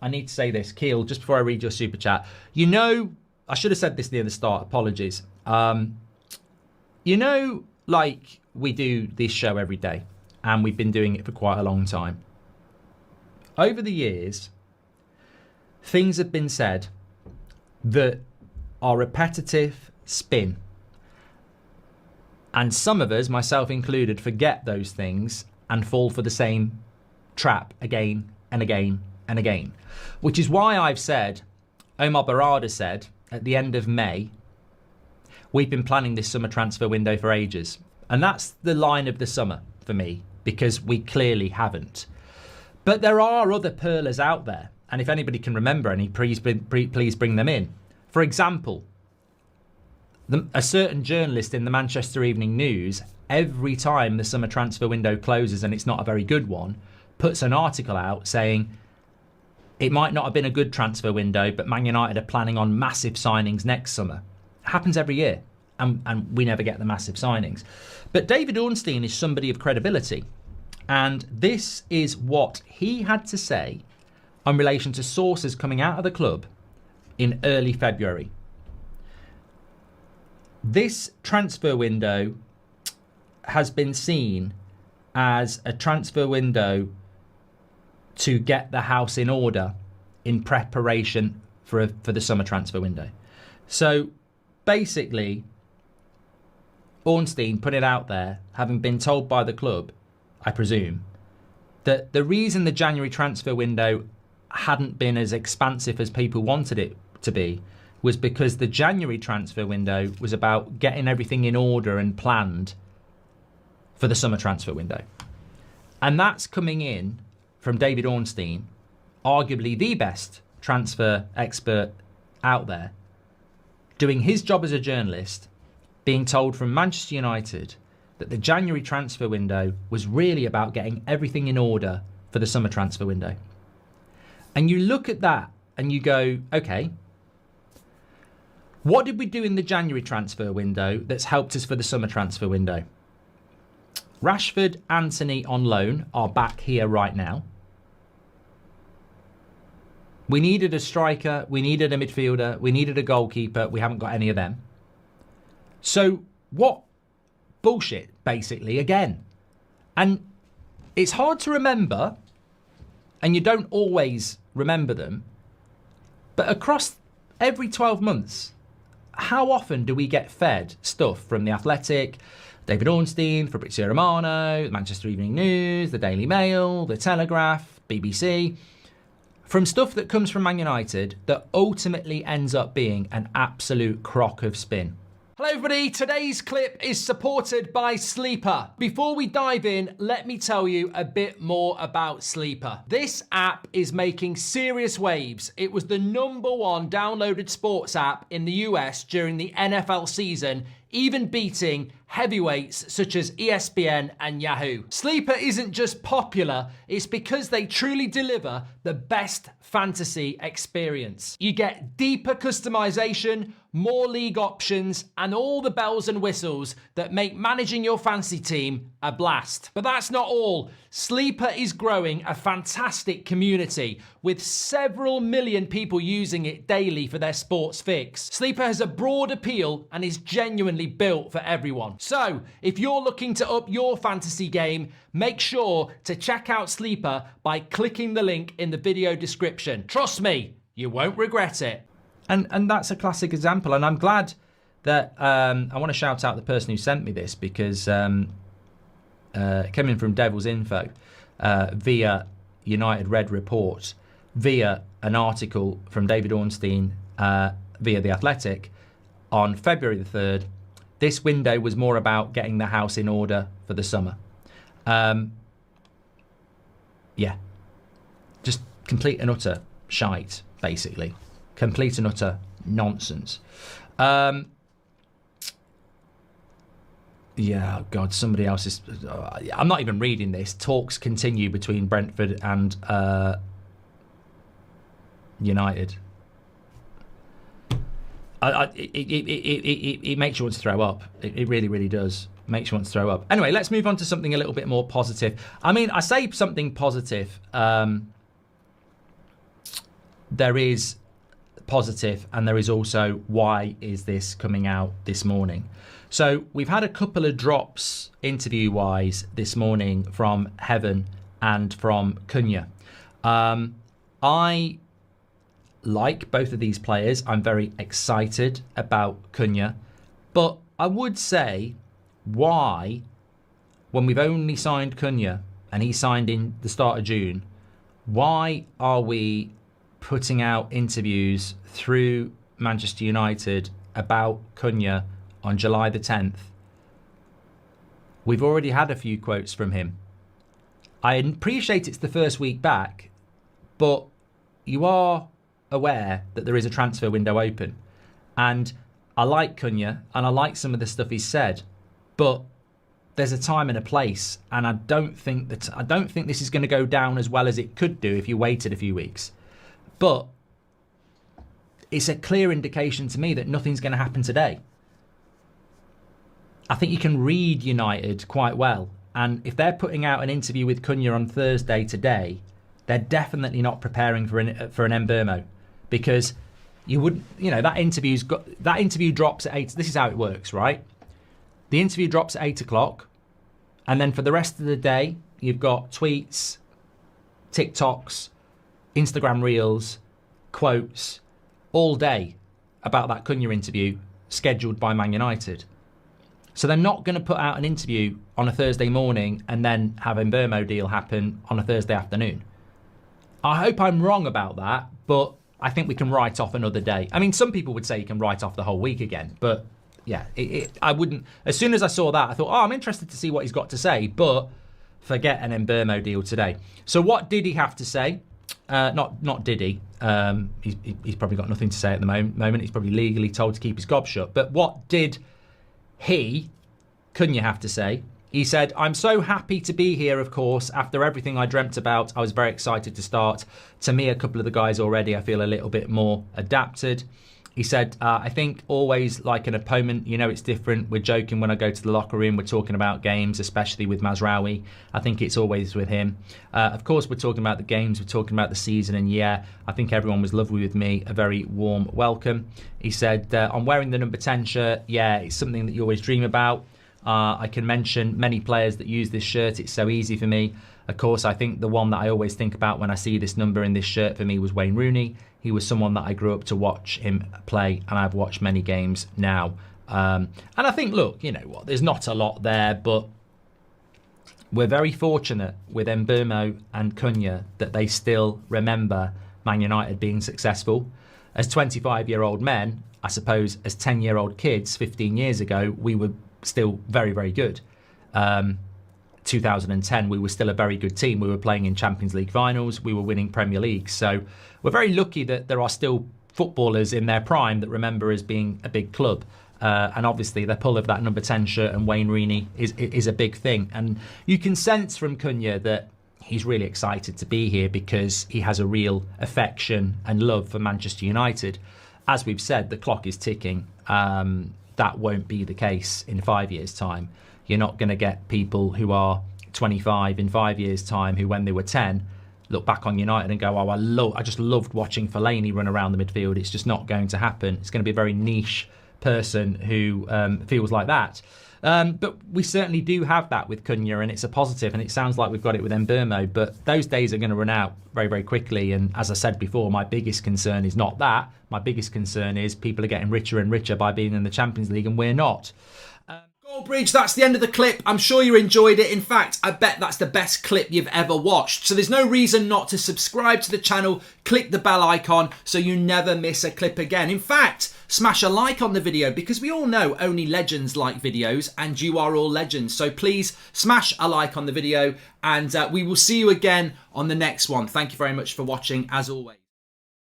I need to say this, Keel, just before I read your super chat. You know, I should have said this near the start. Apologies. You know, like we do this show every day, and we've been doing it for quite a long time. Over the years, things have been said that are repetitive spin. And some of us, myself included, forget those things and fall for the same trap again and again and again. Which is why I've said, Omar Barada said, at the end of May, we've been planning this summer transfer window for ages. And that's the line of the summer for me, because we clearly haven't. But there are other pearlers out there. And if anybody can remember any, please bring them in. For example, a certain journalist in the Manchester Evening News, every time the summer transfer window closes, and it's not a very good one, puts an article out saying it might not have been a good transfer window, but Man United are planning on massive signings next summer. It happens every year, and we never get the massive signings. But David Ornstein is somebody of credibility, and this is what he had to say in relation to sources coming out of the club in early February. This transfer window has been seen as a transfer window to get the house in order in preparation for the summer transfer window. So basically, Ornstein put it out there, having been told by the club, I presume, that the reason the January transfer window hadn't been as expansive as people wanted it to be was because the January transfer window was about getting everything in order and planned for the summer transfer window. And that's coming in from David Ornstein, arguably the best transfer expert out there, doing his job as a journalist, being told from Manchester United that the January transfer window was really about getting everything in order for the summer transfer window. And you look at that and you go, okay, what did we do in the January transfer window that's helped us for the summer transfer window? Rashford, Anthony on loan are back here right now. We needed a striker, we needed a midfielder, we needed a goalkeeper. We haven't got any of them. So what bullshit, basically, again. And it's hard to remember, and you don't always remember them, but across every 12 months, how often do we get fed stuff from The Athletic, David Ornstein, Fabrizio Romano, the Manchester Evening News, the Daily Mail, the Telegraph, BBC, from stuff that comes from Man United that ultimately ends up being an absolute crock of spin? Hello everybody, today's clip is supported by Sleeper. Before we dive in, let me tell you a bit more about Sleeper. This app is making serious waves. It was the #1 downloaded sports app in the US during the NFL season, even beating heavyweights such as ESPN and Yahoo. Sleeper isn't just popular, it's because they truly deliver the best fantasy experience. You get deeper customization, more league options, and all the bells and whistles that make managing your fantasy team a blast. But that's not all. Sleeper is growing a fantastic community with several million people using it daily for their sports fix. Sleeper has a broad appeal and is genuinely built for everyone. So, if you're looking to up your fantasy game, make sure to check out Sleeper by clicking the link in the video description. Trust me, you won't regret it. And that's a classic example, and I'm glad that I want to shout out the person who sent me this, because coming from Devil's Info via United Red Report, via an article from David Ornstein via The Athletic on February the 3rd, this window was more about getting the house in order for the summer. Yeah, just complete and utter shite, basically. Complete and utter nonsense. Yeah, oh God, somebody else is... I'm not even reading this. Talks continue between Brentford and United. It makes you want to throw up. It really, really does. Makes you want to throw up. Anyway, let's move on to something a little bit more positive. I mean, I say something positive there is positive and there is also why is this coming out this morning. So we've had a couple of drops interview-wise this morning from Heaven and from Cunha. I like both of these players. I'm very excited about Cunha. But I would say, why, when we've only signed Cunha and he signed in the start of June, why are we putting out interviews through Manchester United about Cunha on July the 10th? We've already had a few quotes from him. I appreciate it's the first week back, but you are aware that there is a transfer window open. And I like Cunha and I like some of the stuff he's said, but there's a time and a place, and I don't think this is going to go down as well as it could do if you waited a few weeks. But it's a clear indication to me that nothing's going to happen today. I think you can read United quite well, and if they're putting out an interview with Cunha on Thursday today, they're definitely not preparing for an Mbeumo, because you wouldn't, that interview drops at 8. This is how it works, right? The interview drops at 8 o'clock, and then for the rest of the day, you've got tweets, TikToks, Instagram reels, quotes, all day about that Cunha interview scheduled by Man United. So they're not going to put out an interview on a Thursday morning and then have a Mbeumo deal happen on a Thursday afternoon. I hope I'm wrong about that, but I think we can write off another day. I mean, some people would say you can write off the whole week again, but yeah, I wouldn't. As soon as I saw that, I thought, I'm interested to see what he's got to say, but forget an Mbeumo deal today. So what did he have to say? Not did he. He's probably got nothing to say at the moment. He's probably legally told to keep his gob shut. But what did Cunha have to say? He said, I'm so happy to be here, of course. After everything I dreamt about, I was very excited to start. To me, a couple of the guys already, I feel a little bit more adapted. He said, I think always like an opponent, it's different. We're joking when I go to the locker room. We're talking about games, especially with Mazraoui. I think it's always with him. Of course, we're talking about the games. We're talking about the season. And yeah, I think everyone was lovely with me. A very warm welcome. He said, I'm wearing the number 10 shirt. Yeah, it's something that you always dream about. I can mention many players that use this shirt. It's so easy for me. Of course, I think the one that I always think about when I see this number in this shirt for me was Wayne Rooney. He was someone that I grew up to watch him play, and I've watched many games now. And I think, look, there's not a lot there, but we're very fortunate with Mbeumo and Cunha that they still remember Man United being successful. As 25-year-old men, I suppose as 10-year-old kids 15 years ago, we were still very, very good. 2010, we were still a very good team. We were playing in Champions League finals. We were winning Premier League. So we're very lucky that there are still footballers in their prime that remember us being a big club. And obviously the pull of that number 10 shirt and Wayne Rooney is a big thing. And you can sense from Cunha that he's really excited to be here because he has a real affection and love for Manchester United. As we've said, the clock is ticking. That won't be the case in 5 years' time. You're not going to get people who are 25 in 5 years' time who, when they were 10, look back on United and go, I just loved watching Fellaini run around the midfield. It's just not going to happen. It's going to be a very niche person who feels like that. But we certainly do have that with Cunha, and it's a positive, and it sounds like we've got it with Mbeumo, but those days are going to run out very, very quickly. And as I said before, my biggest concern is not that. My biggest concern is people are getting richer and richer by being in the Champions League, and we're not. Goldbridge, that's the end of the clip. I'm sure you enjoyed it. In fact, I bet that's the best clip you've ever watched. So there's no reason not to subscribe to the channel, click the bell icon so you never miss a clip again. In fact, smash a like on the video because we all know only legends like videos and you are all legends. So please smash a like on the video and we will see you again on the next one. Thank you very much for watching as always.